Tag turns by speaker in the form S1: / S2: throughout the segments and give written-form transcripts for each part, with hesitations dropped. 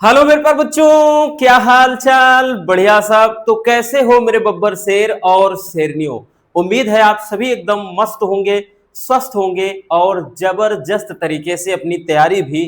S1: Hello मेरे प्यारे बच्चों, क्या हाल चाल। बढ़िया साहब। तो कैसे हो मेरे बब्बर शेर और शेरनियों। उम्मीद है आप सभी एकदम मस्त होंगे, स्वस्थ होंगे और जबरदस्त तरीके से अपनी तैयारी भी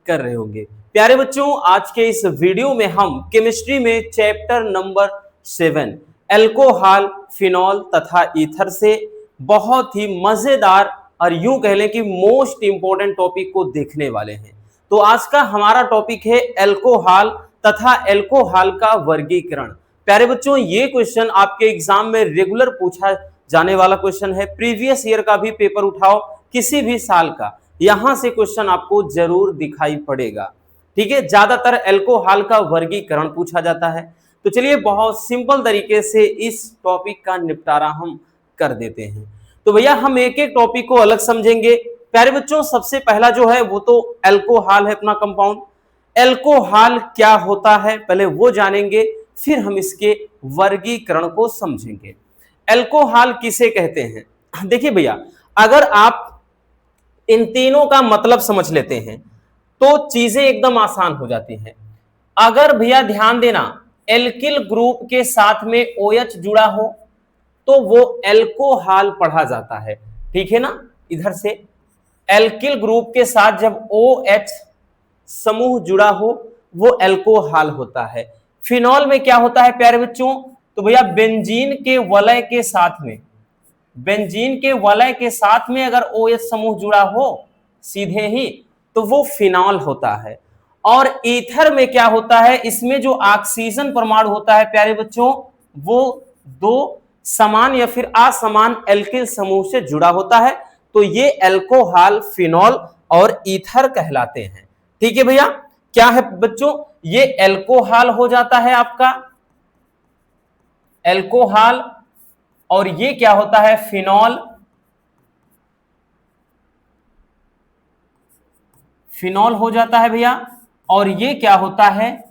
S1: कर रहे होंगे। प्यारे बच्चों, आज के इस वीडियो में हम केमिस्ट्री में चैप्टर नंबर 7 एल्कोहल, फिनॉल तथा ईथर से बहुत ही मजेदार और यूं कह लें कि मोस्ट इंपॉर्टेंट टॉपिक को देखने वाले हैं। तो आज का हमारा टॉपिक है एल्कोहल तथा एल्कोहल का वर्गीकरण। प्यारे बच्चों, ये क्वेश्चन आपके एग्जाम में रेगुलर पूछा जाने वाला क्वेश्चन है। प्रीवियस ईयर का भी पेपर उठाओ, किसी भी साल का, यहां से क्वेश्चन आपको जरूर दिखाई पड़ेगा। ठीक है, ज्यादातर एल्कोहल का वर्गीकरण पूछा जाता है। तो चलिए बहुत सिंपल तरीके से इस टॉपिक का निपटारा हम कर देते हैं। तो भैया हम एक एक टॉपिक को अलग समझेंगे। प्यारे बच्चों, सबसे पहला जो है वो तो एल्कोहल है, अपना कंपाउंड। एल्कोहल क्या होता है पहले वो जानेंगे, फिर हम इसके वर्गीकरण को समझेंगे। एल्कोहल किसे कहते हैं? देखिए भैया, अगर आप इन तीनों का मतलब समझ लेते हैं तो चीजें एकदम आसान हो जाती हैं। अगर भैया ध्यान देना, एल्किल ग्रुप के साथ में OH जुड़ा हो तो वो एल्कोहल पढ़ा जाता है। ठीक है ना। इधर से एल्किल ग्रुप के साथ जब OH समूह जुड़ा हो वो एल्कोहल होता है। फिनॉल में क्या होता है प्यारे बच्चों? तो भैया बेंजीन के वलय के साथ में, बेंजीन के वलय के साथ में अगर OH समूह जुड़ा हो सीधे ही तो वो फिनॉल होता है। और ईथर में क्या होता है? इसमें जो ऑक्सीजन परमाणु होता है प्यारे बच्चों, वो दो समान या फिर असमान एल्किल समूह से जुड़ा होता है। तो ये एल्कोहल, फिनॉल और ईथर कहलाते हैं। ठीक है भैया, क्या है बच्चों? ये एल्कोहल हो जाता है आपका एल्कोहल, और ये क्या होता है? फिनॉल। फिनॉल हो जाता है भैया, और ये क्या होता है?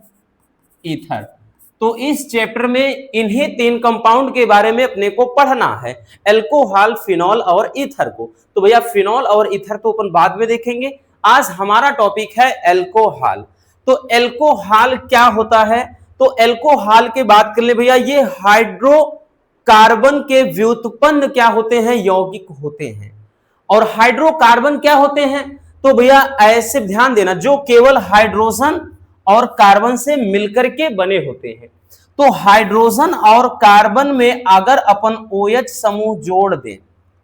S1: ईथर। तो इस चैप्टर में इन्हीं तीन कंपाउंड के बारे में अपने को पढ़ना है, एल्कोहल, फिनॉल और ईथर को। तो भैया फिनॉल और ईथर तो अपन बाद में देखेंगे, आज हमारा टॉपिक है एल्कोहल। तो एल्कोहल क्या होता है? तो एल्कोहल की बात कर ले भैया, ये हाइड्रोकार्बन के व्युत्पन्न क्या होते हैं? यौगिक होते हैं। और हाइड्रोकार्बन क्या होते हैं? तो भैया ऐसे ध्यान देना, जो केवल हाइड्रोजन और कार्बन से मिलकर के बने होते हैं। तो हाइड्रोजन और कार्बन में अगर अपन OH समूह जोड़ दें,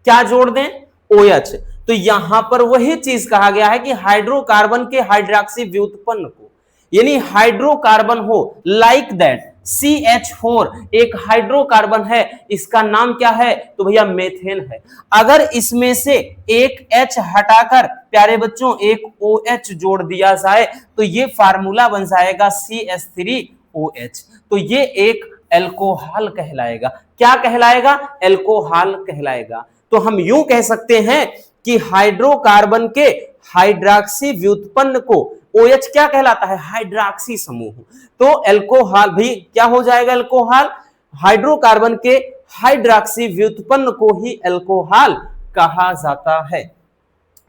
S1: क्या जोड़ दें? OH। तो यहां पर वही चीज कहा गया है कि हाइड्रोकार्बन के हाइड्रॉक्सी व्युत्पन्न को, यानी हाइड्रोकार्बन हो लाइक दैट CH4 एक हाइड्रोकार्बन है, इसका नाम क्या है? तो भैया मेथेन है। अगर इसमें से एक H हटाकर प्यारे बच्चों एक OH जोड़ दिया जाए तो ये फार्मूला बन जाएगा CH3OH। तो ये एक एल्कोहल कहलाएगा। क्या कहलाएगा? एल्कोहल कहलाएगा। तो हम यूं कह सकते हैं कि हाइड्रोकार्बन के हाइड्रॉक्सी व्युत्पन्न को OH क्या कहलाता है? हाइड्रॉक्सी समूह। तो एल्कोहल भी क्या हो जाएगा? एल्कोहल। हाइड्रोकार्बन के हाइड्रॉक्सी व्युत्पन्न को ही एल्कोहल कहा जाता है।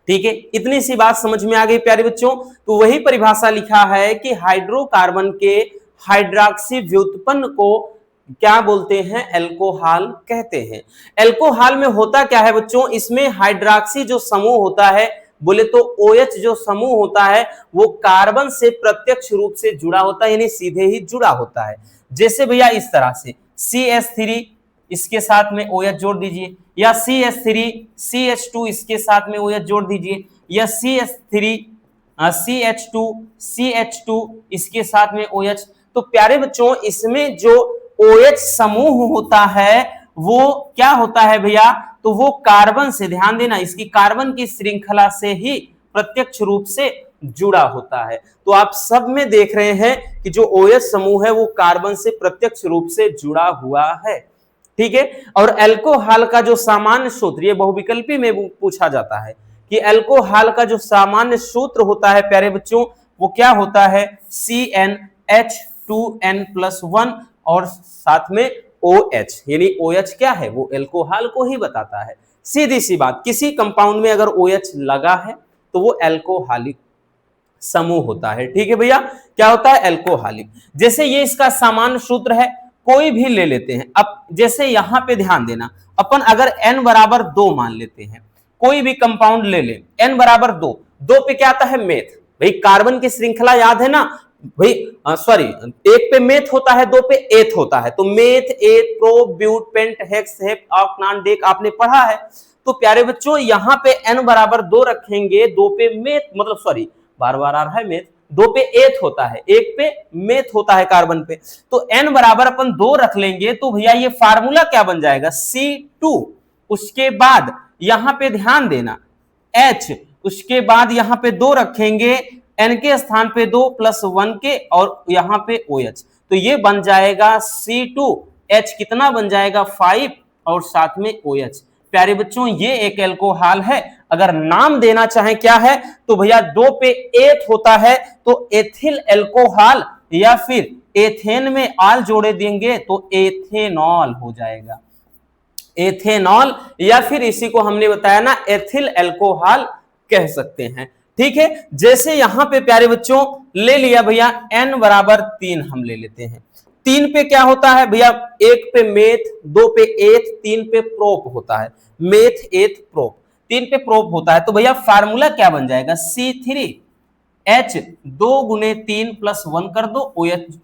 S1: ठीक है, इतनी सी बात समझ में आ गई प्यारे बच्चों। तो वही परिभाषा लिखा है कि हाइड्रोकार्बन के हाइड्रॉक्सी व्युत्पन्न को क्या बोलते हैं? एल्कोहल कहते हैं। एल्कोहल में होता क्या है बच्चों? इसमें हाइड्रॉक्सी जो समूह होता है, बोले तो OH जो समूह होता है वो कार्बन से प्रत्यक्ष रूप से जुड़ा होता है, यानी सीधे ही जुड़ा होता है। जैसे भैया इस तरह से CH3 इसके साथ में OH जोड़ दीजिए, या CH3 CH2 इसके साथ में OH जोड़ दीजिए, या CH3 CH2 CH2 इसके साथ में OH। तो प्यारे बच्चों, इसमें जो OH समूह होता है वो क्या होता है भैया? तो वो कार्बन से, ध्यान देना, इसकी कार्बन की श्रृंखला से ही प्रत्यक्ष रूप से जुड़ा होता है। तो आप सब में देख रहे हैं कि जो OH समूह है वो कार्बन से प्रत्यक्ष रूप से जुड़ा हुआ है। ठीक है। और एल्कोहल का जो सामान्य सूत्र, ये बहुविकल्पी में पूछा जाता है कि एल्कोहल का जो सामान्य सूत्र होता है प्यारे बच्चों वो क्या होता है? CnH2n+1 और साथ में OH, यानी OH क्या है? वो एल्कोहल को ही बताता है। सीधी सी बात, किसी कंपाउंड में अगर OH लगा है तो वो एल्कोहलिक समूह होता है। ठीक है भैया, क्या होता है? एल्कोहलिक। जैसे ये इसका सामान्य सूत्र है, कोई भी ले लेते हैं। अब जैसे यहां पे ध्यान देना, अपन अगर n बराबर 2 मान लेते हैं, कोई भी कंपाउंड ले ले, n बराबर 2, 2 पे क्या आता है? मेथ। भाई कार्बन की श्रृंखला याद है ना भाई, सॉरी, एक पे मेथ होता है, 2 पे एथ होता है, तो meth, eth, pro, but, pent, hex, hep, octane, dec आपने पढ़ा है। तो प्यारे बच्चों यहां पे n बराबर 2 रखेंगे, 2 पे मेथ, मतलब सॉरी बार बार आ रहा है मेथ, 2 पे एथ होता है, 1 पे मेथ होता है कार्बन पे, तो n बराबर अपन 2 रख लेंगे। तो भैया ये फार्मूला क्या बन जाएगा? C2। उसके बाद यहां पे ध्यान देना H, उसके बाद यहां पे 2 रखेंगे, n के स्थान पे 2 प्लस 1 के, और यहां पे OH, तो ये बन जाएगा C2H, कितना बन जाएगा? 5, और साथ में OH। प्यारे बच्चों ये एक एल्कोहल है। अगर नाम देना चाहें क्या है, तो भैया 2 पे एथ होता है, तो एथिल एल्कोहल, या फिर एथेन में आल जोड़े देंगे तो एथेनॉल हो जाएगा, एथेनॉल, या फिर इसी को हमने बताया ना एथिल एल्कोहल कह सकते हैं। ठीक है, जैसे यहां पे प्यारे बच्चों ले लिया भैया n बराबर 3 हम ले लेते हैं। 3 पे क्या होता है भैया? 1 पे मेथ, 2 पे एथ, 3 पे प्रोप होता है, मेथ, एथ, प्रोप, 3 पे प्रोप होता है। तो भैया फार्मूला क्या बन जाएगा? C3H, 2 गुने 3 प्लस 1 कर दो OH,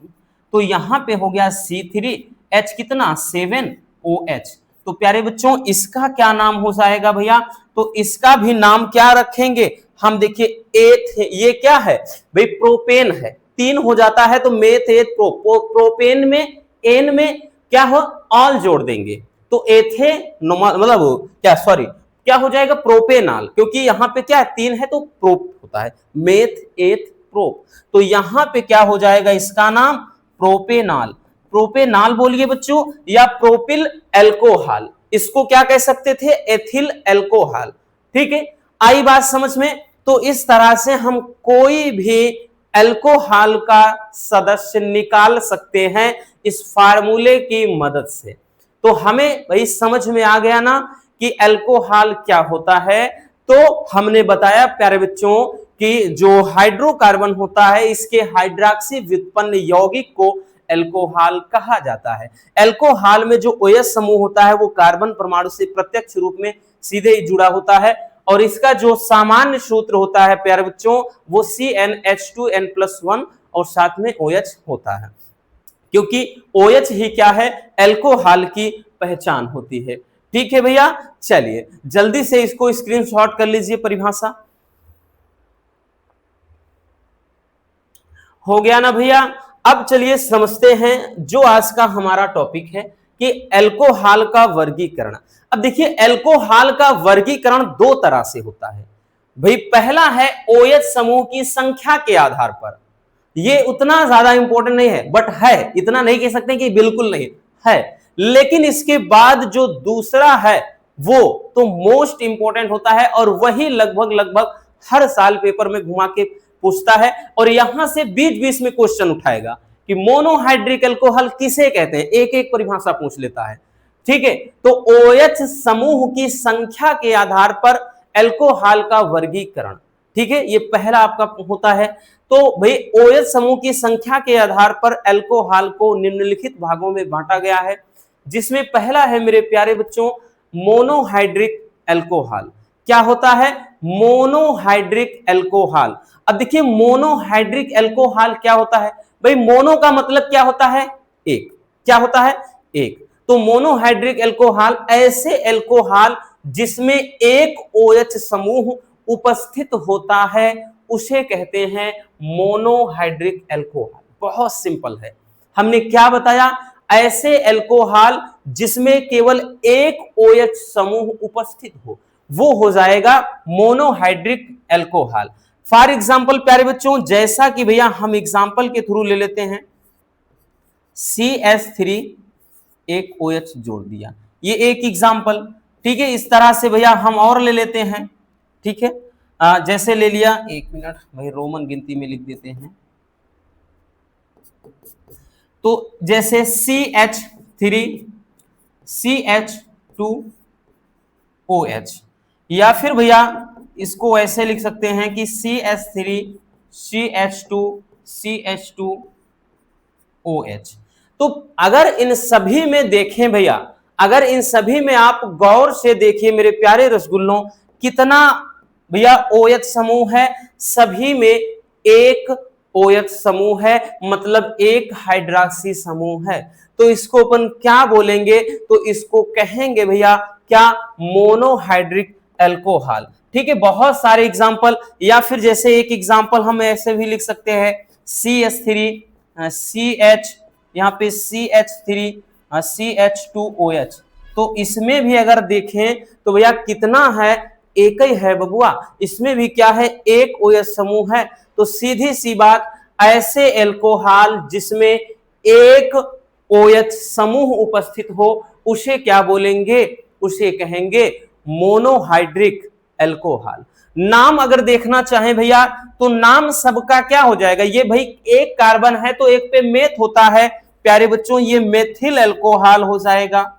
S1: तो यहां पे हो गया C3H कितना? 7OH। तो प्यारे बच्चों इसका क्या नाम हो जाएगा भैया? तो इसका भी नाम क्या रखेंगे हम? देखिए एथ, ये क्या है भाई? प्रोपेन है, 3 हो जाता है, तो मेथ, एथ, प्रोपेन में एन में क्या हो? ऑल जोड़ देंगे, तो एथे मतलब क्या, सॉरी क्या हो जाएगा? प्रोपेनॉल, क्योंकि यहां पे क्या है? 3 है तो प्रोप होता है, मेथ, एथ, प्रोप, तो यहां पे क्या हो जाएगा? इसका नाम प्रोपेनॉल। प्रोपेनॉल बोलिए बच्चों, या प्रोपिल एल्कोहल, इसको क्या कह सकते थे? Ethyl alcohol. ठीक है, आई बात समझ में? तो इस तरह से हम कोई भी एल्कोहल का सदस्य निकाल सकते हैं इस फार्मूले की मदद से। तो हमें भाई समझ में आ गया ना कि एल्कोहल क्या होता है। तो हमने बताया प्यारे बच्चों कि जो हाइड्रोकार्बन होता है, इसके हाइड्रॉक्सी व्युत्पन्न यौगिक को एल्कोहल कहा जाता है। एल्कोहल में जो OH समूह होता है वो कार्बन परमाणु से प्रत्यक्ष रूप में सीधे ही जुड़ा होता है, और इसका जो सामान्य सूत्र होता है प्यारे बच्चों वो CnH2n+1 और साथ में OH होता है, क्योंकि OH ही क्या है? एल्कोहल की पहचान होती है। ठीक है भैया, चलिए जल्दी से इसको स्क्रीनशॉट कर लीजिए। परिभाषा हो गया ना भैया? अब चलिए समझते हैं जो आज का हमारा टॉपिक है कि एल्कोहल का वर्गीकरण। अब देखिए एल्कोहल का वर्गीकरण 2 तरह से होता है भाई। पहला है OH समूह की संख्या के आधार पर, ये उतना ज्यादा इंपॉर्टेंट नहीं है, बट है, इतना नहीं कह सकते कि बिल्कुल नहीं है। लेकिन इसके बाद जो दूसरा है वो तो मोस्ट इंपॉर्टेंट होता है, और वही लगभग हर साल पेपर में घुमा के पूछता है, और यहां से बीच बीच में क्वेश्चन उठाएगा कि मोनोहाइड्रिक एल्कोहल किसे कहते हैं, एक एक परिभाषा पूछ लेता है। ठीक है, तो OH समूह की संख्या के आधार पर एल्कोहल का वर्गीकरण, ठीक है, ये पहला आपका होता है। तो भाई OH समूह की संख्या के आधार पर एल्कोहल को निम्नलिखित भागों में बांटा गया है, जिसमें पहला है मेरे प्यारे बच्चों मोनोहाइड्रिक एल्कोहल। क्या होता है? Monohydric alcohol. अब देखिए मोनोहाइड्रिक एल्कोहल क्या होता है भाई? मोनो का मतलब क्या होता है? एक। क्या होता है? एक। तो मोनोहाइड्रिक एल्कोहल ऐसे एल्कोहल जिसमें एक OH समूह उपस्थित होता है उसे कहते हैं मोनोहाइड्रिक एल्कोहल। बहुत सिंपल है, हमने क्या बताया? ऐसे एल्कोहल जिसमें केवल एक OH समूह उपस्थित हो वो हो जाएगा मोनोहाइड्रिक एल्कोहल। फॉर एग्जाम्पल प्यारे बच्चों, जैसा कि भैया हम एग्जाम्पल के थ्रू ले लेते हैं, CH3 एक OH जोड़ दिया, ये एक एग्जाम्पल। ठीक है, इस तरह से भैया हम और ले लेते हैं। ठीक है, जैसे ले लिया, एक मिनट भाई रोमन गिनती में लिख देते हैं, तो जैसे CH3 CH2OH, या फिर भैया इसको ऐसे लिख सकते हैं कि CH3 CH2OH। तो अगर इन सभी में देखें भैया, अगर इन सभी में आप गौर से देखिए मेरे प्यारे रसगुल्लों, कितना भैया OH समूह है, सभी में एक OH समूह है, मतलब एक हाइड्रॉक्सी समूह है। तो इसको अपन क्या बोलेंगे, तो इसको कहेंगे भैया क्या, मोनोहाइड्रिक एल्कोहल। ठीक है, बहुत सारे एग्जांपल, या फिर जैसे एक एग्जांपल हम ऐसे भी लिख सकते हैं CH3 CH, यहाँ पे CH3 CH2OH। तो इसमें भी अगर देखें तो भैया कितना है, एक ही है बबुआ, इसमें भी क्या है, एक OH समूह है। तो सीधी सी बात, ऐसे एल्कोहल जिसमें एक OH समूह उपस्थित हो उसे क्या बोलेंगे, उसे कहेंगे मोनोहाइड्रिक एल्कोहल। नाम अगर देखना चाहें भैया तो नाम सबका क्या हो जाएगा, ये भाई एक कार्बन है तो एक पे मेथ होता है प्यारे बच्चों, ये मेथिल एल्कोहल हो जाएगा।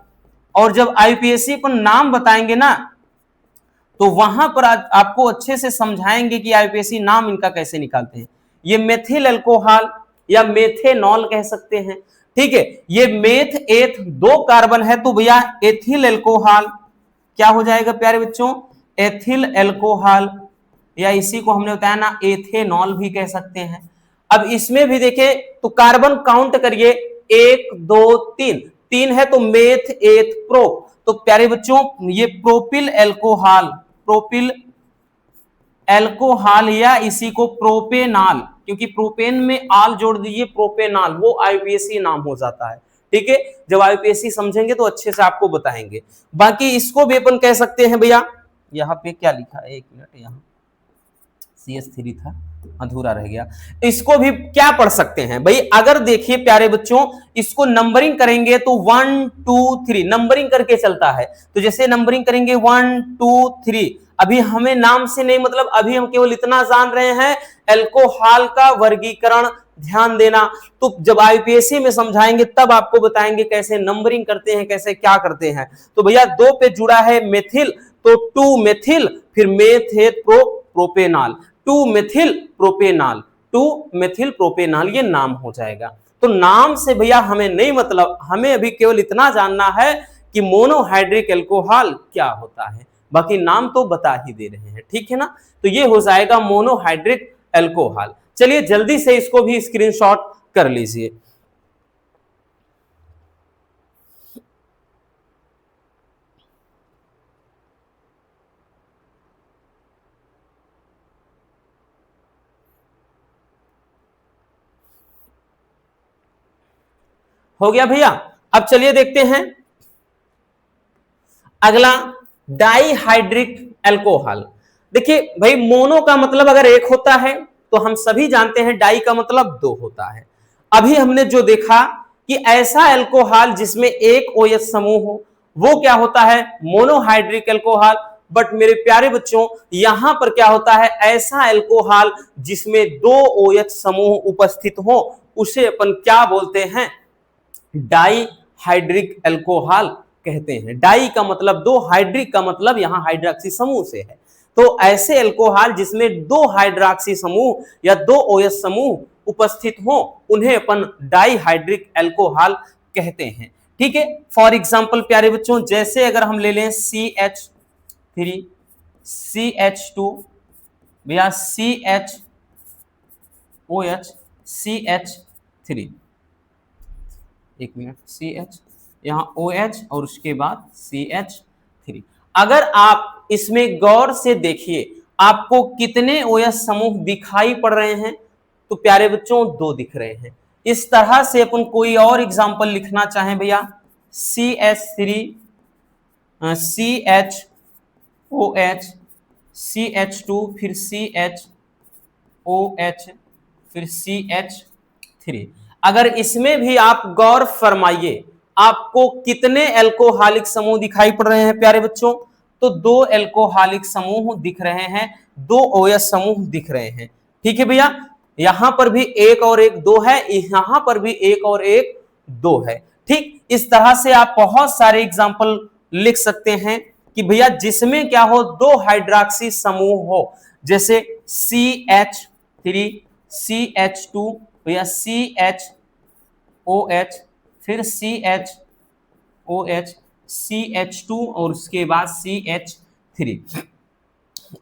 S1: और जब आईपीएससी पर नाम बताएंगे ना तो वहां पर आपको अच्छे से समझाएंगे कि आईपीएससी नाम इनका कैसे निकालते हैं। ये मेथिल अल्कोहल या मेथेनॉल कह सकते हैं। ठीक है, ये मेथ एथ दो कार्बन है तो भैया एथिल अल्कोहल क्या हो जाएगा प्यारे बच्चों, एथिल अल्कोहल, या इसी को हमने बताया ना एथेनॉल भी कह सकते हैं। अब इसमें भी देखें तो कार्बन काउंट करिए, 1 2 3, 3 है तो मेथ एथ प्रो, तो प्यारे बच्चों ये प्रोपिल अल्कोहल, प्रोपिल अल्कोहल या इसी को प्रोपेनॉल, क्योंकि प्रोपेन में आल जोड़ दीजिए प्रोपेनॉल, वो आईपीएससी नाम हो जाता है। ठीक है, जब आईपीएससी समझेंगे तो अच्छे से आपको बताएंगे। बाकी इसको भी अपन कह सकते हैं भैया, यहाँ पे क्या लिखा है, एक मिनट, यहाँ CH3 था अधूरा रह गया, इसको भी क्या पढ़ सकते हैं भाई, अगर देखिए प्यारे बच्चों इसको नंबरिंग करेंगे तो 1 2 3 नंबरिंग करके चलता है। तो जैसे नंबरिंग करेंगे 1 2 3, अभी हमें नाम से नहीं मतलब, अभी हम केवल इतना जान रहे हैं अल्कोहल का वर्गीकरण, ध्यान देना। तो जब आईपीएससी में समझाएंगे तब आपको बताएंगे कैसे नंबरिंग करते हैं, कैसे क्या करते हैं। तो भैया 2 पे जुड़ा है मेथिल, तो 2 मेथिल, फिर मेथेट propanol, 2 methyl propanol, 2 methyl propanol, ये नाम हो जाएगा। तो नाम से भैया हमें नहीं मतलब, हमें अभी केवल इतना जानना है कि मोनोहाइड्रिक अल्कोहल क्या होता है, बाकी नाम तो बता ही दे रहे हैं। ठीक है ना, तो ये हो जाएगा मोनोहाइड्रिक अल्कोहल। चलिए जल्दी से इसको भी स्क्रीनशॉट कर लीजिए। हो गया भैया। अब चलिए देखते हैं अगला, डाइहाइड्रिक अल्कोहल। देखिए भाई मोनो का मतलब अगर एक होता है तो हम सभी जानते हैं डाई का मतलब 2 होता है। अभी हमने जो देखा कि ऐसा अल्कोहल जिसमें एक OH समूह हो वो क्या होता है, मोनोहाइड्रिक अल्कोहल। बट मेरे प्यारे बच्चों यहां पर क्या होता है, ऐसा अल्कोहल जिसमें 2 OH समूह उपस्थित हो उसे अपन क्या बोलते हैं, डाइहाइड्रिक अल्कोहल कहते हैं। डाई का मतलब 2, हाइड्रिक का मतलब यहां हाइड्रोक्सी समूह से है। तो ऐसे अल्कोहल जिसमें 2 हाइड्रोक्सी समूह या 2 OH समूह उपस्थित हो उन्हें अपन डाइहाइड्रिक अल्कोहल कहते हैं। ठीक है, फॉर एग्जांपल प्यारे बच्चों जैसे अगर हम ले लें CH3 CH2 या CHOH CH3, एक मिनट, CH यहां OH और उसके बाद CH3। अगर आप इसमें गौर से देखिए आपको कितने OH समूह दिखाई पड़ रहे हैं, तो प्यारे बच्चों 2 दिख रहे हैं। इस तरह से अपन कोई और एग्जांपल लिखना चाहें भैया, CH3 CHOH CH2 फिर CHOH फिर CH3। अगर इसमें भी आप गौर फरमाइए आपको कितने अल्कोहलिक समूह दिखाई पड़ रहे हैं प्यारे बच्चों, तो 2 अल्कोहलिक समूह दिख रहे हैं, 2 OH समूह दिख रहे हैं। ठीक है भैया, यहां पर भी एक और एक 2 है, यहां पर भी एक और एक 2 है। ठीक, इस तरह से आप बहुत सारे एग्जांपल लिख सकते हैं कि भैया जिसमें क्या हो, 2 हाइड्रोक्सी समूह हो, जैसे CH 3 CH2 भैया CHOH, फिर CHOH, CH2 और उसके बाद CH3।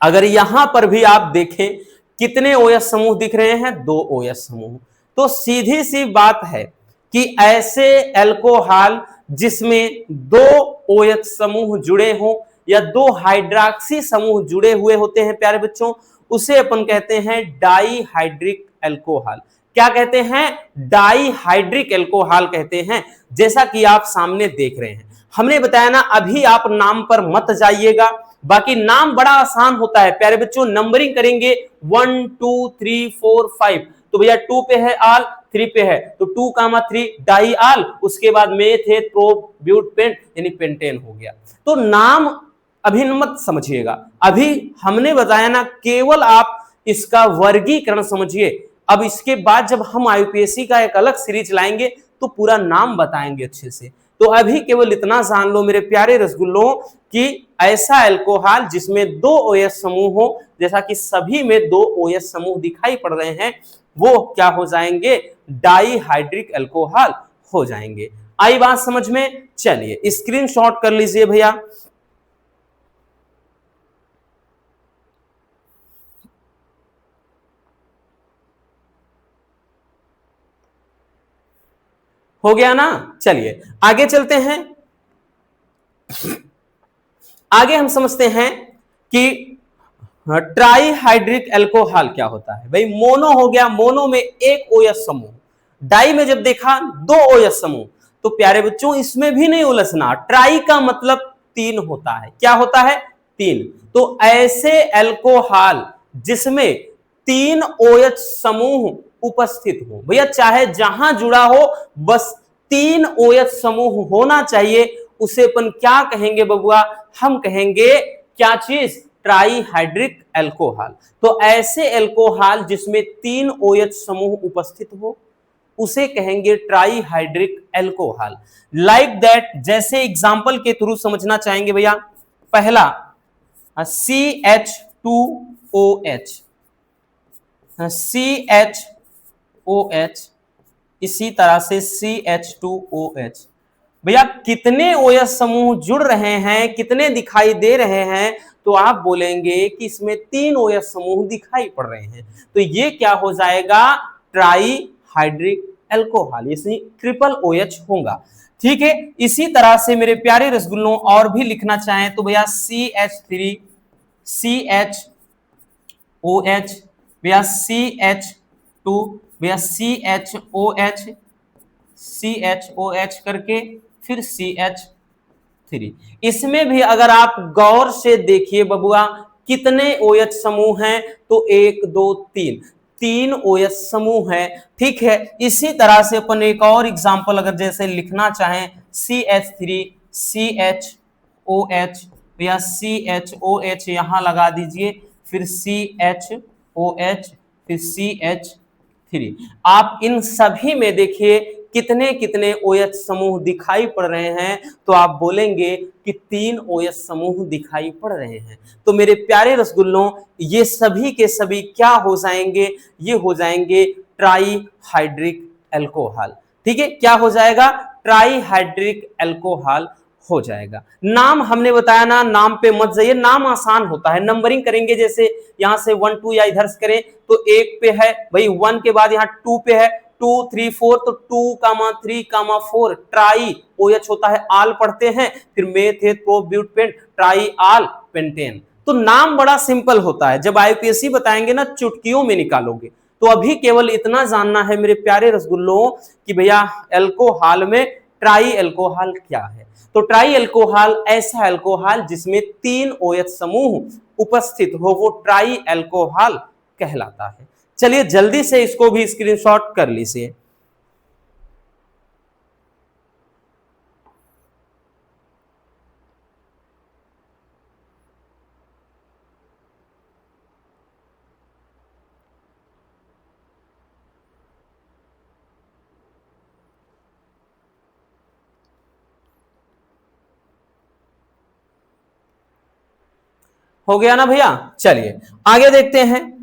S1: अगर यहां पर भी आप देखें कितने OH समूह दिख रहे हैं, 2 OH समूह। तो सीधी सी बात है कि ऐसे एल्कोहल जिसमें 2 OH समूह जुड़े हों या 2 हाइड्रॉक्सी समूह जुड़े हुए होते हैं प्यारे बच्चों, उसे अपन कहते हैं डाईहाइड्रिक एल्कोहल। क्या कहते हैं? डाईहाइड्रिक एल्कोहल कहते हैं। जैसा कि आप सामने देख रहे हैं, हमने बताया ना, अभी आप नाम पर मत जाइएगा, बाकी नाम बड़ा आसान होता है प्यारे बच्चों। नंबरिंग करेंगे 1 2 3 4 5, तो भैया 2 पे है आल, 3 पे है तो 2, 3 डाई आल, उसके बाद मेथेट प्रोब्यूटेंट यानी पेंटेन हो गया। तो नाम अभी मत समझिएगा, अभी हमने बताया ना, केवल आप इसका वर्गीकरण समझिए। अब इसके बाद जब हम आईयूपीएससी का एक अलग सीरीज लाएंगे तो पूरा नाम बताएंगे अच्छे से। तो अभी केवल इतना जान लो मेरे प्यारे रसगुल्लों कि ऐसा अल्कोहल जिसमें 2 OH समूह हो, जैसा कि सभी में 2 OH समूह दिखाई पड़ रहे हैं, वो क्या हो जाएंगे? डाईहाइड्रिक अल्कोहल हो जाएंगे। आई बात समझ में? चलिए स्क्रीनशॉट कर लीजिए भैया। हो गया ना? चलिए आगे चलते हैं। आगे हम समझते हैं कि ट्राईहाइड्रिक अल्कोहल क्या होता है। भाई मोनो हो गया, मोनो में 1 OH समूह, डाई में जब देखा 2 OH समूह, तो प्यारे बच्चों इसमें भी नहीं उलझना, ट्राई का मतलब 3 होता है। क्या होता है? 3। तो ऐसे अल्कोहल जिसमें 3 OH समूह उपस्थित हो, भैया चाहे जहां जुड़ा हो बस 3 OH समूह होना चाहिए, उसे अपन क्या कहेंगे बबुआ? हम कहेंगे क्या चीज? Trihydric alcohol. तो ऐसे अल्कोहल जिसमें 3 OH समूह उपस्थित हो उसे कहेंगे ट्राईहाइड्रिक अल्कोहल। लाइक दैट, जैसे एग्जांपल के थ्रू समझना चाहेंगे भैया। पहला CH2OH, CHOH, इसी तरह से CH2OH। भैया कितने OH समूह जुड़ रहे हैं, कितने दिखाई दे रहे हैं? तो आप बोलेंगे कि इसमें 3 OH समूह दिखाई पड़ रहे हैं, तो ये क्या हो जाएगा? ट्राईहाइड्रिक अल्कोहल, इसमें ट्रिपल OH होगा। ठीक है, इसी तरह से मेरे प्यारे रसगुल्लों और भी लिखना चाहें तो भैया CH3, CHOH, भैया CH2, भैया CHOH, CHOH करके फिर CH3। इसमें भी अगर आप गौर से देखिए बबुआ कितने OH समूह हैं, तो 1 2 3 OH समूह है। ठीक है, इसी तरह से अपन एक और एग्जांपल अगर जैसे लिखना चाहें CH3, CHOH, या CHOH यहां लगा दीजिए, फिर CHOH, फिर CH3। आप इन सभी में देखिए कितने कितने OH समूह दिखाई पड़ रहे हैं, तो आप बोलेंगे कि 3 OH समूह दिखाई पड़ रहे हैं। तो मेरे प्यारे रसगुल्लों, ये सभी के सभी क्या हो जाएंगे? ये हो जाएंगे ट्राईहाइड्रिक अल्कोहल। ठीक है, क्या हो जाएगा? ट्राईहाइड्रिक अल्कोहल हो जाएगा। नाम हमने बताया ना, नाम पे मत जाइए, नाम आसान होता है। नंबरिंग करेंगे, जैसे यहां से 1 2 या इधर से करें तो 1 पे है भाई, 1 के बाद यहां 2 पे है, 2 3 4, तो 2, 3, 4 ट्राई OH होता है, आल पढ़ते हैं, फिर मेथेट प्रोब्यूटेंट, ट्राई आल पेंटेन। तो नाम बड़ा सिंपल होता है, जब आईपीएससी बताएंगे ना चुटकियों में निकालोगे। तो अभी केवल इतना जानना है मेरे प्यारे रसगुल्लों कि भैया अल्कोहल में ट्राई अल्कोहल क्या है। तो ट्राई अल्कोहल ऐसा अल्कोहल जिसमें 3 OH समूह उपस्थित हो, वो ट्राई अल्कोहल कहलाता है। चलिए जल्दी से इसको भी स्क्रीनशॉट कर लीजिए। हो गया ना भैया? चलिए आगे देखते हैं।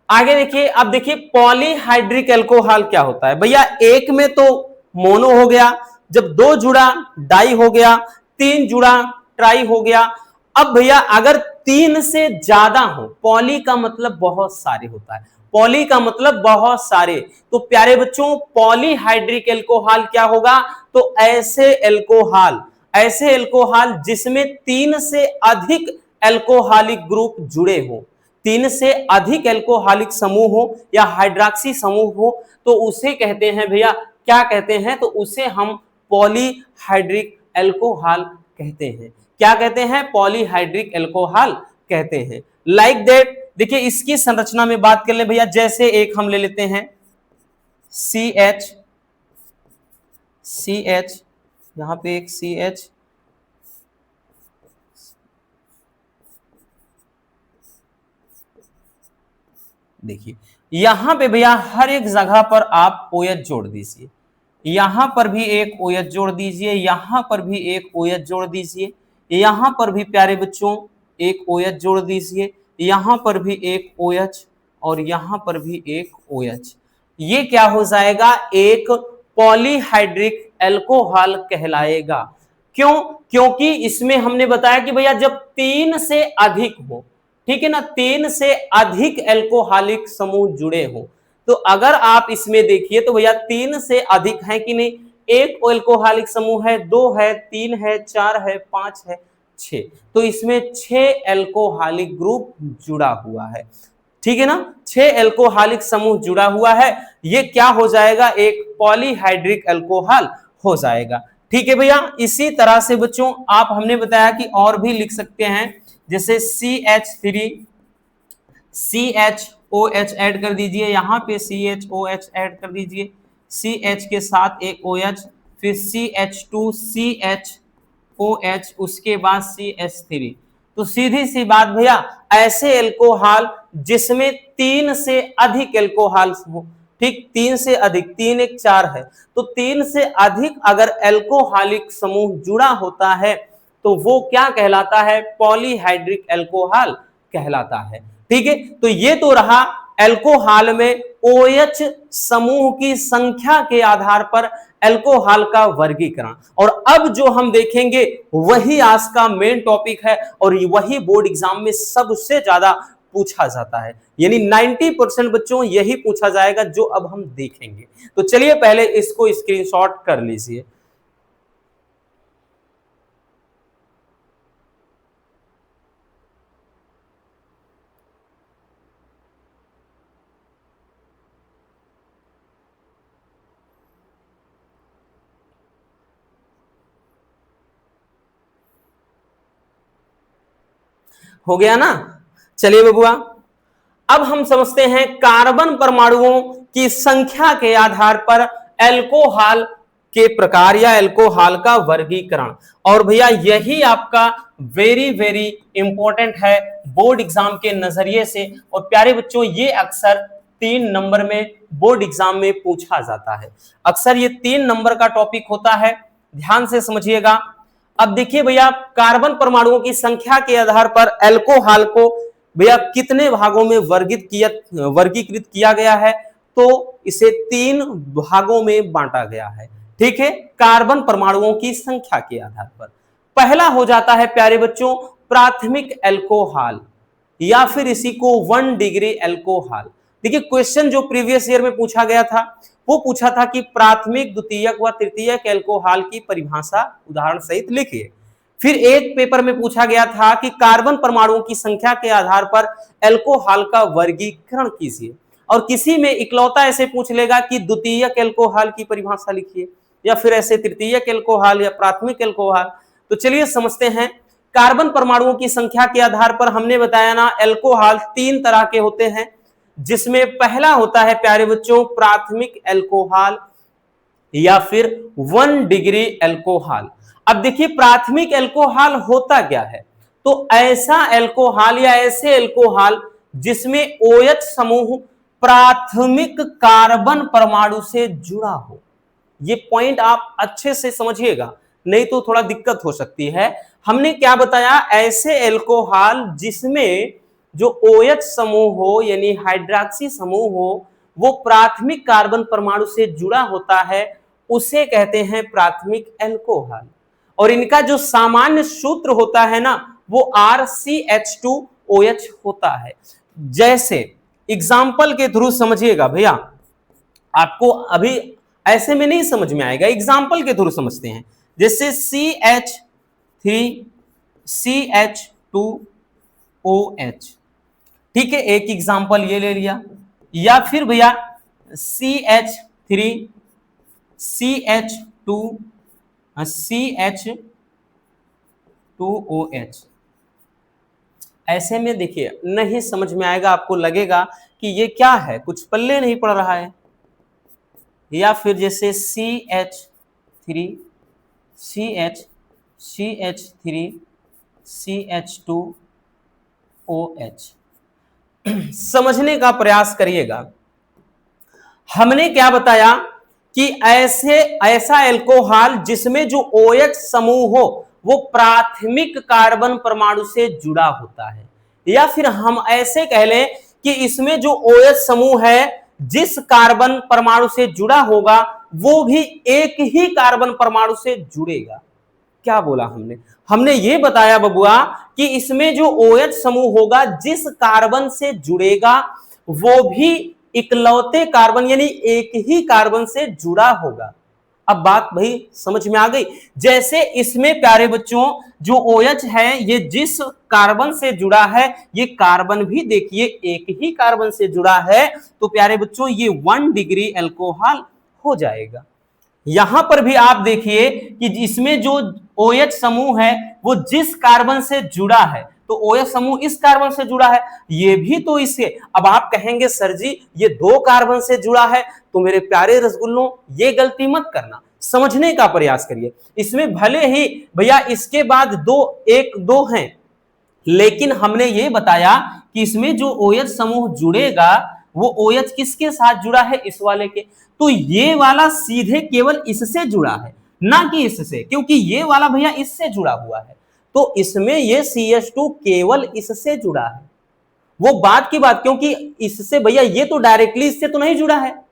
S1: आगे देखिए, अब देखिए पॉलीहाइड्रिक एल्कोहल क्या होता है भैया। एक में तो मोनो हो गया, जब दो जुड़ा डाई हो गया, तीन जुड़ा ट्राई हो गया। अब भैया अगर तीन से ज्यादा हो, पॉली का मतलब बहुत सारे होता है, पॉली का मतलब बहुत सारे, तो प्यारे बच्चों पॉलीहाइड्रिक एल्कोहल क्या होगा, तो ऐसे एल्कोहल जिसमें तीन से अधिक एल्कोहलिक ग्रुप जुड़े हो, तीन से अधिक एल्कोहलिक समूह हो या हाइड्रॉक्सी समूह हो, तो उसे कहते हैं भैया, क्या कहते हैं, तो उसे हम पॉलीहाइड्रिक एल्कोहल कहते हैं। क्या कहते हैं, पॉलीहाइड्रिक एल्कोहल कहते हैं। लाइक दैट देखिए, इसकी संरचना में बात कर ले भैया, जैसे एक हम ले लेते हैं CH, यहां पे एक CH, देखिए यहां पे भैया हर एक जगह पर आप OH जोड़ दीजिए, यहां पर भी एक OH जोड़ दीजिए, यहां पर भी एक OH जोड़ दीजिए, यहां पर भी प्यारे बच्चों एक OH जोड़ दीजिए, यहां पर भी एक OH और यहां पर भी एक OH। ये क्या हो जाएगा, एक पॉलीहाइड्रिक एल्कोहल कहलाएगा। क्यों, क्योंकि इसमें हमने बताया कि भैया जब तीन से अधिक हो, ठीक है ना, तीन से अधिक एल्कोहलिक समूह जुड़े हो, तो अगर आप इसमें देखिए तो भैया तीन से अधिक है कि नहीं, एक एल्कोहलिक समूह है, दो है, तीन है, चार है, पांच है, छह, तो इसमें छह एल्कोहलिक ग्रुप जुड़ा हुआ है, ठीक है ना, छह एल्कोहलिक समूह जुड़ा हुआ है, ये क्या हो जाएगा, एक पॉलीहाइड्रिक एल्कोहल हो जाएगा। ठीक है भैया, इसी तरह से बच्चों आप, हमने बताया कि और भी लिख सकते हैं, जैसे CH3, CHOH ऐड कर दीजिए, यहां पे CHOH ऐड कर दीजिए, CH के साथ एक OH, फिर CH2 CHOH, उसके बाद CH3। तो सीधी सी बात भैया, ऐसे एल्कोहल जिसमें तीन से अधिक एल्कोहल हो, ठीक, तीन से अधिक, तीन एक चार है, तो तीन से अधिक अगर एल्कोहलिक समूह जुड़ा होता है तो वो क्या कहलाता है, पॉलीहाइड्रिक एल्कोहल कहलाता है। ठीक है, तो ये तो रहा एल्कोहल में OH समूह की संख्या के आधार पर एल्कोहल का वर्गीकरण। और अब जो हम देखेंगे वही आज का मेन टॉपिक है और वही बोर्ड एग्जाम में सबसे ज्यादा पूछा जाता है, यानी 90% बच्चों यही पूछा जाएगा जो अब हम देखेंगे। तो चलिए पहले इसको स्क्रीनशॉट कर लीजिए। हो गया ना, चलिए बबुआ, अब हम समझते हैं कार्बन परमाणुओं की संख्या के आधार पर एल्कोहल के प्रकार या एल्कोहल का वर्गीकरण। और भैया यही आपका वेरी वेरी इंपॉर्टेंट है बोर्ड एग्जाम के नजरिए से, और प्यारे बच्चों ये अक्सर 3 नंबर में बोर्ड एग्जाम में पूछा जाता है, अक्सर ये 3 नंबर का टॉपिक होता है, ध्यान से समझिएगा। अब देखिए भैया, कार्बन परमाणुओं की संख्या के आधार पर एल्कोहल को भैया कितने भागों में वर्गीकृत किया गया है, तो इसे 3 भागों में बांटा गया है। ठीक है, कार्बन परमाणुओं की संख्या के आधार पर पहला हो जाता है प्यारे बच्चों प्राथमिक एल्कोहल, या फिर इसी को 1 डिग्री एल्कोहल। देखिए क्वेश्चन जो प्रीवियस ईयर में पूछा गया था वो पूछा था कि प्राथमिक, द्वितीयक व तृतीयक एल्कोहल की परिभाषा उदाहरण सहित लिखिए। फिर एक पेपर में पूछा गया था कि कार्बन परमाणुओं की संख्या के आधार पर एल्कोहल का वर्गीकरण कीजिए, और किसी में इकलौता ऐसे पूछ लेगा कि द्वितीयक एल्कोहल की परिभाषा लिखिए, या फिर ऐसे तृतीयक एल्कोहल या प्राथमिक एल्कोहल। तो चलिए समझते हैं, कार्बन परमाणुओं की संख्या के आधार पर हमने बताया ना एल्कोहल 3 तरह के होते हैं, जिसमें पहला होता है प्यारे बच्चों प्राथमिक एल्कोहल या फिर 1 डिग्री एल्कोहल। अब देखिए प्राथमिक एल्कोहल होता क्या है, तो ऐसा एल्कोहल या ऐसे एल्कोहल जिसमें OH समूह प्राथमिक कार्बन परमाणु से जुड़ा हो। ये पॉइंट आप अच्छे से समझिएगा, नहीं तो थोड़ा दिक्कत हो सकती है। हमने क्या बताया, ऐसे एल्कोहल जिसमें जो OH समूह हो यानी हाइड्रॉक्सी समूह हो वो प्राथमिक कार्बन परमाणु से जुड़ा होता है, उसे कहते हैं प्राथमिक एल्कोहल। और इनका जो सामान्य सूत्र होता है ना वो RCH2OH होता है। जैसे एग्जाम्पल के थ्रू समझिएगा भैया, आपको अभी ऐसे में नहीं समझ में आएगा, एग्जाम्पल के थ्रू समझते हैं। जैसे CH3CH2OH, ठीक है, एक एग्जाम्पल ये ले लिया। या फिर भैया CH3CH2OH, ऐसे में देखिए नहीं समझ में आएगा, आपको लगेगा कि ये क्या है, कुछ पल्ले नहीं पड़ रहा है। या फिर जैसे CH3CH2OH, समझने का प्रयास करिएगा। हमने क्या बताया कि ऐसा एल्कोहल जिसमें जो OH समूह हो वो प्राथमिक कार्बन परमाणु से जुड़ा होता है। या फिर हम ऐसे कह लें कि इसमें जो OH समूह है जिस कार्बन परमाणु से जुड़ा होगा वो भी एक ही कार्बन परमाणु से जुड़ेगा। क्या बोला हमने ये बताया बबुआ कि इसमें जो OH समूह होगा जिस कार्बन से जुड़ेगा वो भी इकलौते कार्बन यानी एक ही कार्बन से जुड़ा होगा। अब बात भाई समझ में आ गई। जैसे इसमें प्यारे बच्चों जो OH है ये जिस कार्बन से जुड़ा है ये कार्बन भी देखिए एक ही कार्बन से जुड़ा है, तो प्यारे बच्चों ये 1 डिग्री एल्कोहल हो जाएगा। यहां पर भी आप देखिए कि इसमें जो OH समूह है वो जिस कार्बन से जुड़ा है, तो OH समूह इस कार्बन से जुड़ा है, ये भी तो इससे। अब आप कहेंगे सर जी ये 2 कार्बन से जुड़ा है, तो मेरे प्यारे रसगुल्लों ये गलती मत करना, समझने का प्रयास करिए। इसमें भले ही भैया इसके बाद 1-2 हैं, लेकिन हमने ये बताया कि इसमें जो OH समूह जुड़ेगा वो OH किसके साथ जुड़ा है, इस वाले के। तो ये वाला सीधे केवल इससे जुड़ा है, ना कि इससे, क्योंकि ये वाला भैया इससे जुड़ा हुआ है, तो इसमें ये CH2 केवल इससे जुड़ा है। वो बात की बात, क्योंकि इससे भैया ये तो डायरेक्टली इससे तो नहीं जुड़ा है,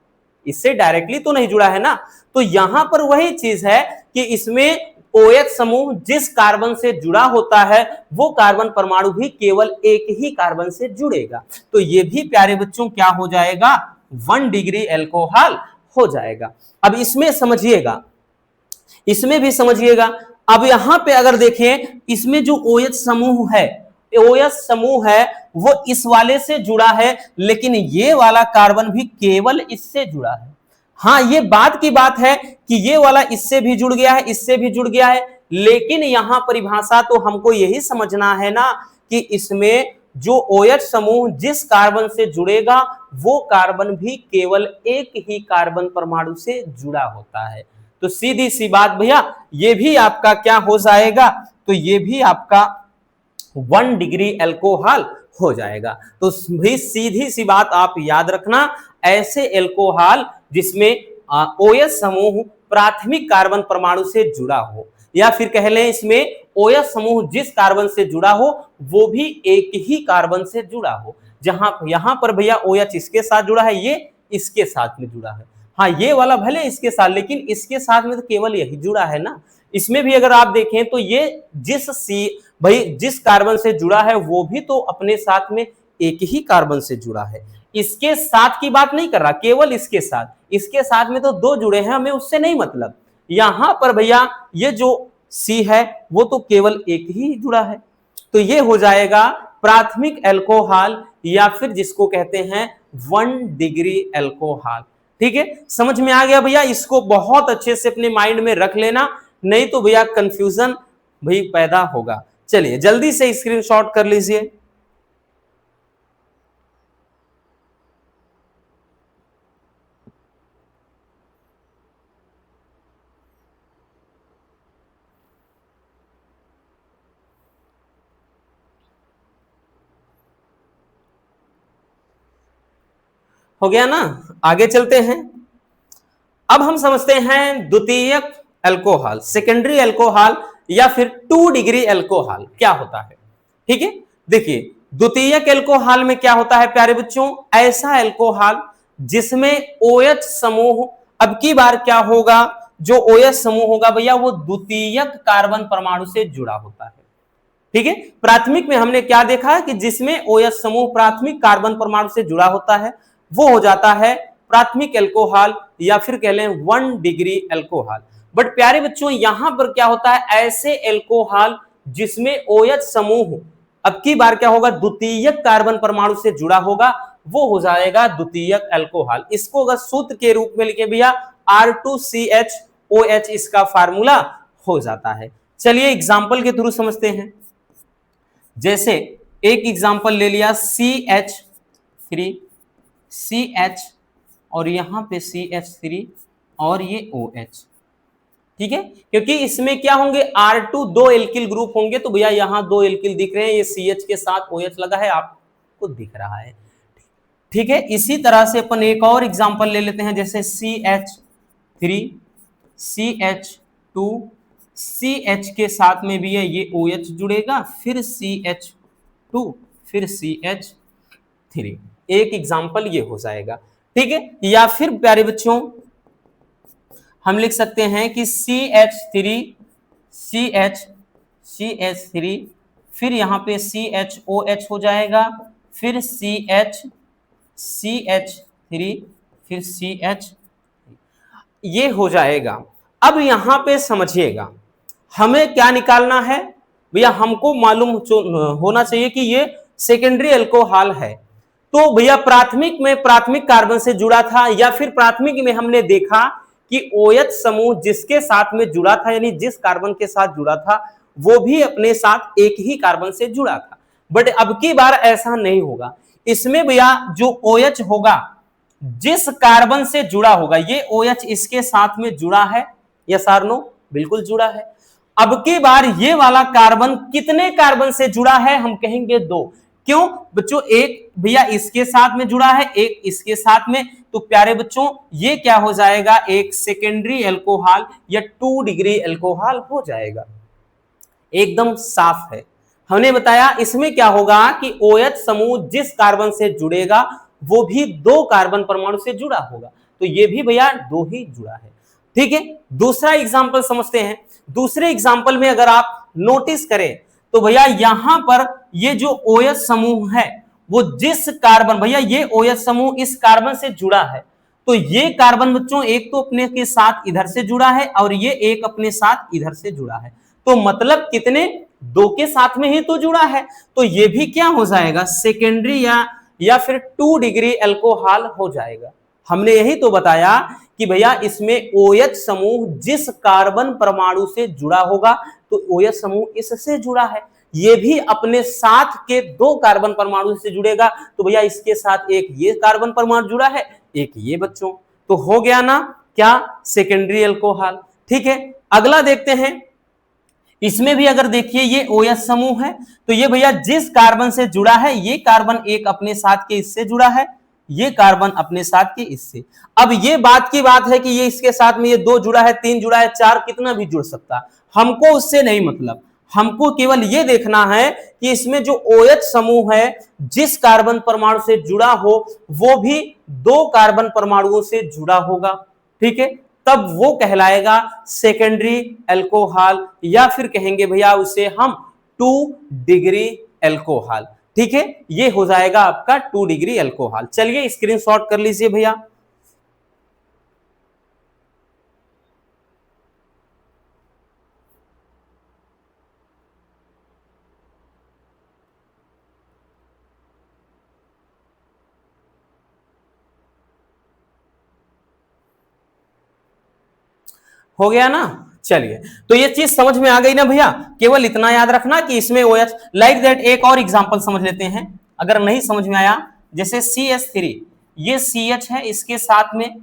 S1: इससे डायरेक्टली तो नहीं जुड़ा है ना। तो यहां पर वही चीज है कि इसमें OH समूह जिस कार्बन से जुड़ा होता है वो कार्बन परमाणु भी केवल एक ही कार्बन से जुड़ेगा। तो ये भी प्यारे बच्चों क्या हो जाएगा, 1 डिग्री एल्कोहल हो जाएगा। अब इसमें समझिएगा, इसमें भी समझिएगा। अब यहां पे अगर देखें इसमें जो OH समूह है, OH समूह है वो इस वाले से जुड़ा है, लेकिन ये वाला कार्बन भी केवल इससे जुड़ा है। हाँ ये बात की बात है कि ये वाला इससे भी जुड़ गया है, इससे भी जुड़ गया है, लेकिन यहां परिभाषा तो हमको यही समझना है ना कि इसमें जो OH समूह जिस कार्बन से जुड़ेगा वो कार्बन भी केवल एक ही कार्बन परमाणु से जुड़ा होता है। तो सीधी सी बात भैया ये भी आपका क्या हो जाएगा, तो ये भी आपका 1 डिग्री एल्कोहल हो जाएगा। तो भी सीधी सी बात आप याद रखना, ऐसे एल्कोहल जिसमें OH समूह प्राथमिक कार्बन परमाणु से जुड़ा हो, या फिर कह लें इसमें OH समूह जिस कार्बन से जुड़ा हो वो भी एक ही कार्बन से जुड़ा हो। जहां यहां पर भैया OH इसके साथ जुड़ा है, ये इसके साथ में जुड़ा है। हाँ ये वाला भले इसके साथ, लेकिन इसके साथ में तो केवल यही जुड़ा है ना। इसमें भी अगर आप देखें तो ये जिस कार्बन से जुड़ा है वो भी तो अपने साथ में एक ही कार्बन से जुड़ा है। इसके साथ की बात नहीं कर रहा, केवल इसके साथ में तो 2 जुड़े हैं, हमें उससे नहीं मतलब। यहां पर भैया ये जो C है वो तो केवल एक ही जुड़ा है। तो ये हो जाएगा प्राथमिक एल्कोहल, या फिर जिसको कहते हैं 1 डिग्री एल्कोहल। ठीक है, समझ में आ गया भैया। इसको बहुत अच्छे से अपने माइंड में रख लेना, नहीं तो भैया कंफ्यूजन भी पैदा होगा। चलिए जल्दी से स्क्रीनशॉट कर लीजिए। हो गया ना, आगे चलते हैं। अब हम समझते हैं द्वितीयक एल्कोहल, सेकेंडरी एल्कोहल, या फिर 2 डिग्री एल्कोहल क्या होता है। ठीक है, देखिए द्वितीयक एल्कोहल में क्या होता है प्यारे बच्चों, ऐसा एल्कोहल जिसमें OH समूह, अब की बार क्या होगा, जो OH समूह होगा भैया वो द्वितीयक कार्बन परमाणु से जुड़ा होता है। ठीक है, प्राथमिक में हमने क्या देखा कि जिसमें OH समूह प्राथमिक कार्बन परमाणु से जुड़ा होता है वो हो जाता है प्राथमिक एल्कोहल या फिर कह लें 1 डिग्री एल्कोहल। बट प्यारे बच्चों यहां पर क्या होता है, ऐसे एल्कोहल जिसमें OH समूह अब की बार क्या होगा, द्वितीयक कार्बन परमाणु से जुड़ा होगा, वो हो जाएगा द्वितीयक एल्कोहल। इसको अगर सूत्र के रूप में लिखे भैया R2CHOH इसका फार्मूला हो जाता है। चलिए एग्जांपल के थ्रू समझते हैं। जैसे एक एग्जांपल ले लिया CH और यहां पे CH3 और ये OH। ठीक है, क्योंकि इसमें क्या होंगे R2 दो एल्किल ग्रुप होंगे, तो भैया यहां 2 एल्किल दिख रहे हैं, ये CH के साथ OH लगा है आपको दिख रहा है। ठीक है, इसी तरह से अपन एक और एग्जांपल ले लेते हैं, जैसे CH3 CH2 CH के साथ में भी है ये OH जुड़ेगा, फिर CH2 फिर CH3, एक एग्जांपल ये हो जाएगा। ठीक है, या फिर प्यारे बच्चों हम लिख सकते हैं कि CH3 फिर यहां पे CHOH हो जाएगा, फिर CH3 फिर CH, ये हो जाएगा। अब यहां पे समझिएगा हमें क्या निकालना है भैया, हमको मालूम होना चाहिए कि ये सेकेंडरी एल्कोहल है। तो भैया प्राथमिक में प्राथमिक कार्बन से जुड़ा था, या फिर प्राथमिक में हमने देखा कि OH समूह जिसके साथ में जुड़ा था, यानी जिस कार्बन के साथ जुड़ा था वो भी अपने साथ एक ही कार्बन से जुड़ा था। बट अब की बार ऐसा नहीं होगा, इसमें भैया जो OH होगा जिस कार्बन से जुड़ा होगा, ये OH इसके साथ में जुड़ा है, यस और नो, बिल्कुल जुड़ा है। अब की बार ये वाला कार्बन कितने कार्बन से जुड़ा है, हम कहेंगे 2। क्यों बच्चों, एक भैया इसके साथ में जुड़ा है, एक इसके साथ में, तो प्यारे बच्चों ये क्या हो जाएगा, एक सेकेंडरी एल्कोहल या 2 डिग्री एल्कोहल हो जाएगा। एकदम साफ है। हमने बताया इसमें क्या होगा कि OH समूह जिस कार्बन से जुड़ेगा वो भी 2 कार्बन परमाणु से जुड़ा होगा, तो ये भी भैया 2 ही जुड़ा है। ठीक है, दूसरा एग्जांपल समझते हैं। दूसरे एग्जांपल में अगर आप नोटिस करें तो भैया यहां पर ये जो OH समूह है वो जिस कार्बन, भैया ये OH समूह इस कार्बन से जुड़ा है, तो ये कार्बन बच्चों एक तो अपने के साथ इधर से जुड़ा है और ये एक अपने साथ इधर से जुड़ा है, तो मतलब कितने, 2 के साथ में ही तो जुड़ा है, तो ये भी क्या हो जाएगा, सेकेंडरी या फिर 2 डिग्री एल्कोहल हो जाएगा। हमने यही तो बताया कि भैया इसमें OH समूह जिस कार्बन परमाणु से जुड़ा होगा, तो OH समूह इससे जुड़ा है, ये भी अपने साथ के 2 कार्बन परमाणु से जुड़ेगा, तो भैया इसके साथ एक ये कार्बन परमाणु जुड़ा है, एक ये बच्चों, तो हो गया ना क्या, सेकेंडरी एल्कोहल। ठीक है, अगला देखते हैं। इसमें भी अगर देखिए ये OH समूह है, तो ये भैया जिस कार्बन से जुड़ा है, ये कार्बन एक अपने साथ के इससे जुड़ा है, ये कार्बन अपने साथ के इससे। अब ये बात की बात है कि ये इसके साथ में ये 2 जुड़ा है, 3 जुड़ा है, 4 कितना भी जुड़ सकता है, हमको उससे नहीं मतलब, हमको केवल ये देखना है कि इसमें जो OH समूह है जिस कार्बन परमाणु से जुड़ा हो वो भी 2 कार्बन परमाणुओं से जुड़ा होगा। ठीक है, तब वो कहलाएगा सेकेंडरी एल्कोहल, या फिर कहेंगे भैया उसे हम 2 डिग्री एल्कोहल। ठीक है, ये हो जाएगा आपका 2 डिग्री एल्कोहल। चलिए स्क्रीनशॉट कर लीजिए भैया। हो गया ना, चलिए तो ये चीज समझ में आ गई ना भैया, केवल इतना याद रखना कि इसमें OH लाइक दैट। एक और एग्जांपल समझ लेते हैं, अगर नहीं समझ में आया, जैसे CH3 ये CH है, इसके साथ में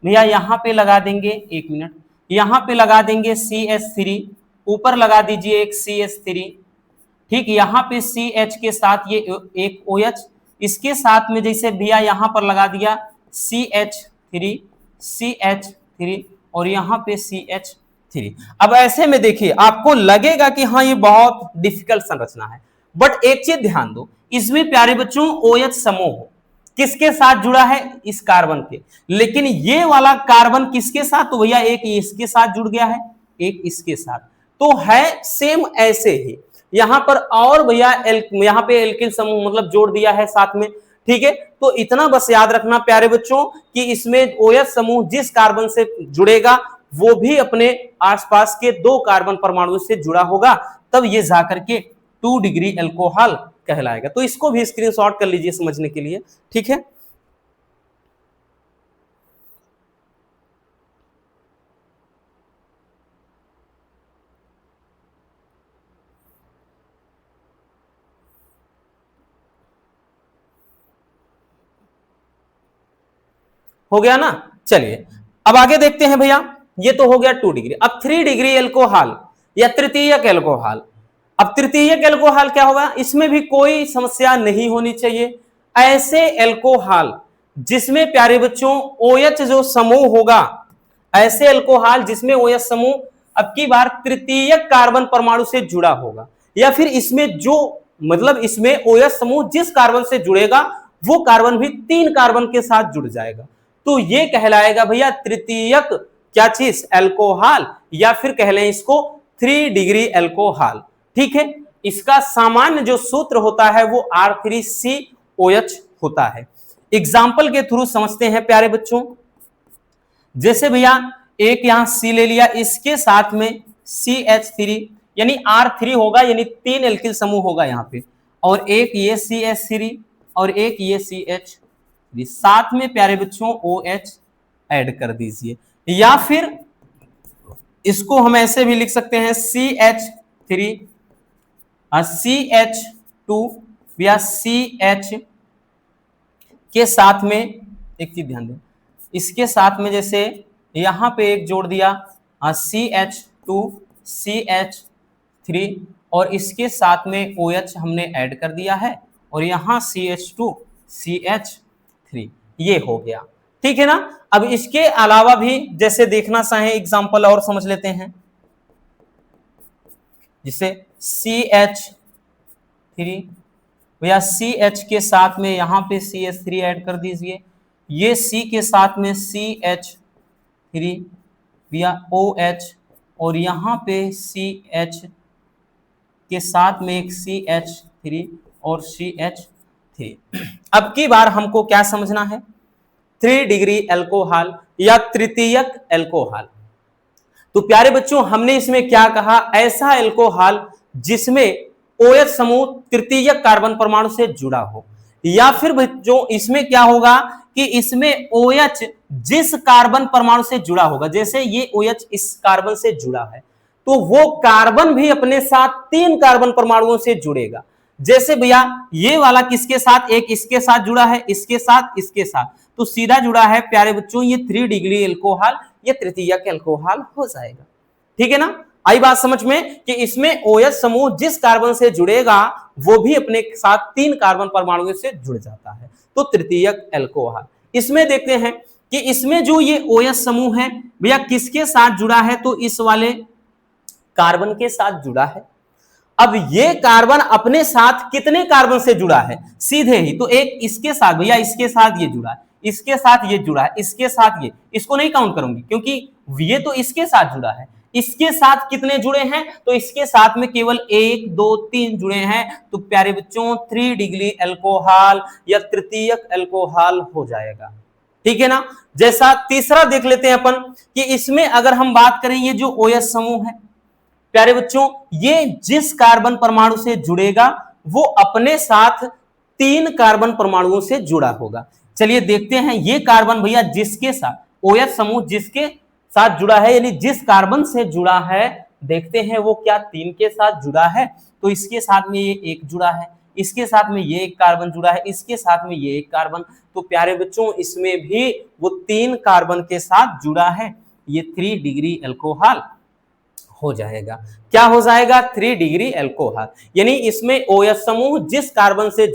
S1: भैया यहां पे लगा देंगे, 1 मिनट, यहां पे लगा देंगे CH3, ऊपर लगा दीजिए एक CH3। ठीक, यहां पे CH के साथ ये एक OH, इसके साथ में जैसे भैया यहां पर लगा दिया CH3 और यहां पे CH3। अब ऐसे में देखिए आपको लगेगा कि हाँ ये बहुत डिफिकल्ट संरचना है, बट एक चीज ध्यान दो, इसमें प्यारे बच्चों OH समूह किसके साथ जुड़ा है, इस कार्बन के, लेकिन ये वाला कार्बन किसके साथ, तो भैया एक इसके साथ जुड़ गया है, एक इसके साथ, तो है सेम ऐसे ही यहां पर, और भैया यहां पे एल्किल समूह मतलब जोड़ दिया है साथ में, ठीक है। तो इतना बस याद रखना प्यारे बच्चों कि इसमें OH समूह जिस कार्बन से जुड़ेगा वो भी अपने आसपास के 2 कार्बन परमाणु से जुड़ा होगा, तब ये जाकर के 2 डिग्री अल्कोहल कहलाएगा। तो इसको भी स्क्रीनशॉट कर लीजिए समझने के लिए, ठीक है। हो गया ना, चलिए अब आगे देखते हैं भैया, ये तो हो गया 2 डिग्री। अब 3 डिग्री अल्कोहल या तृतीयक अल्कोहल। अब तृतीयक अल्कोहल क्या होगा, इसमें भी कोई समस्या नहीं होनी चाहिए। ऐसे अल्कोहल जिसमें प्यारे बच्चों OH जो समूह होगा, ऐसे अल्कोहल जिसमें OH समूह अब की बार तृतीयक कार्बन परमाणु से जुड़ा होगा, या फिर इसमें जो मतलब इसमें OH समूह जिस कार्बन से जुड़ेगा वो कार्बन भी 3 कार्बन के साथ जुड़ जाएगा, तो ये कहलाएगा भैया तृतीयक क्या चीज, अल्कोहल, या फिर कह लें इसको 3 डिग्री अल्कोहल, ठीक है। इसका सामान्य जो सूत्र होता है वो R3COH होता है। एग्जाम्पल के थ्रू समझते हैं प्यारे बच्चों, जैसे भैया एक यहां C ले लिया, इसके साथ में CH3 यानी R3 होगा, यानी 3 एल्किल समूह होगा यहां पे, और एक ये CH3 और एक ये CH3, साथ में प्यारे बच्चों OH ऐड कर दीजिए, या फिर इसको हम ऐसे भी लिख सकते हैं CH3 CH2 या CH के साथ में, एक चीज ध्यान दें, इसके साथ में जैसे यहां पे एक जोड़ दिया CH2 CH3 और इसके साथ में OH हमने ऐड कर दिया है, और यहां CH2 CH3, ये हो गया, ठीक है ना। अब इसके अलावा भी जैसे देखना चाहें एग्जांपल और समझ लेते हैं, जिसे CH3 या CH के साथ में यहां पे CH3 ऐड कर दीजिए, ये C के साथ में CH3 या OH, और यहां पे CH के साथ में एक CH3 और CH3। अब की बार हमको क्या समझना है, 3 डिग्री अल्कोहल या तृतीयक अल्कोहल। तो प्यारे बच्चों हमने इसमें क्या कहा, ऐसा अल्कोहल जिसमें OH समूह तृतीयक कार्बन परमाणु से जुड़ा हो, या फिर जो इसमें क्या होगा कि इसमें OH जिस कार्बन परमाणु से जुड़ा होगा, जैसे ये OH इस कार्बन से जुड़ा है तो वो कार्बन भी अपने साथ 3 कार्बन परमाणुओं से जुड़ेगा। जैसे भैया ये वाला किसके साथ, एक इसके साथ जुड़ा है, इसके साथ, इसके साथ, तो सीधा जुड़ा है प्यारे बच्चों ये 3 डिग्री अल्कोहल, ये तृतीयक अल्कोहल हो जाएगा, ठीक है ना। आई बात समझ में कि इसमें OH समूह जिस कार्बन से जुड़ेगा वो भी अपने साथ 3 कार्बन परमाणुओं से जुड़ जाता है, तो तृतीयक अल्कोहल। इसमें देखते हैं कि इसमें जो ये OH समूह है भैया किसके साथ जुड़ा है, तो इस वाले कार्बन के साथ जुड़ा है। अब ये कार्बन अपने साथ कितने कार्बन से जुड़ा है, सीधे ही, तो एक इसके साथ, भैया इसके साथ ये जुड़ा है, इसके साथ ये जुड़ा है, इसके साथ ये, इसको नहीं काउंट करूंगी क्योंकि ये तो इसके साथ जुड़ा है। इसके साथ कितने जुड़े हैं, तो इसके साथ में केवल 1 2 3 जुड़े हैं, तो प्यारे बच्चों 3 डिग्री अल्कोहल या तृतीयक अल्कोहल हो जाएगा, ठीक है ना। जैसा तीसरा देख लेते हैं अपन कि इसमें अगर हम बात करें ये जो OH समूह है प्यारे बच्चों, ये जिस कार्बन परमाणु से जुड़ेगा वो अपने साथ 3 कार्बन परमाणुओं से जुड़ा होगा। चलिए देखते हैं ये कार्बन भैया जिसके साथ OH समूह जिसके साथ जुड़ा है, यानी जिस कार्बन से जुड़ा है, देखते हैं वो क्या 3 के साथ जुड़ा है, तो इसके साथ में ये 1 जुड़ा है, इसके साथ में ये 1 कार्बन जुड़ा है, इसके साथ में ये 1 कार्बन, तो प्यारे बच्चों इसमें भी वो 3 कार्बन के साथ जुड़ा है, ये 3 डिग्री अल्कोहल हो जाएगा। क्या हो जाएगा, 3 डिग्री अल्कोहल, यानी इसमें OH समूह जिस कार्बन से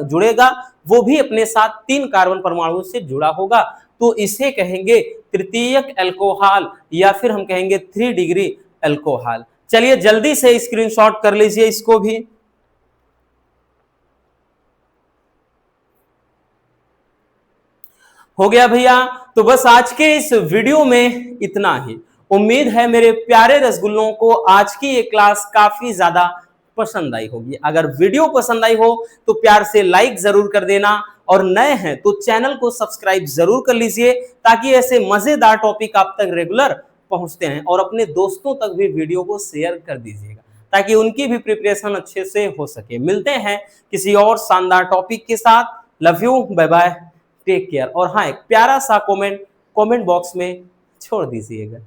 S1: जुड़ेगा वो भी अपने साथ 3 कार्बन परमाणुओं से जुड़ा होगा, तो इसे कहेंगे तृतीयक अल्कोहल या फिर हम कहेंगे 3 डिग्री अल्कोहल। चलिए जल्दी से स्क्रीनशॉट कर लीजिए इसको भी। हो गया भैया। तो बस आज के इस वीडियो में इतना ही। उम्मीद है मेरे प्यारे रसगुल्लों को आज की ये क्लास काफी ज्यादा पसंद आई होगी। अगर वीडियो पसंद आई हो तो प्यार से लाइक जरूर कर देना, और नए हैं तो चैनल को सब्सक्राइब जरूर कर लीजिए, ताकि ऐसे मजेदार टॉपिक आप तक रेगुलर पहुंचते हैं। और अपने दोस्तों तक भी वीडियो को शेयर कर दीजिएगा, ताकि उनकी भी प्रिपरेशन अच्छे से हो सके। मिलते हैं किसी और शानदार टॉपिक के साथ। Love you, bye bye, take care. और हाँ, एक प्यारा सा कमेंट बॉक्स में छोड़ दीजिएगा।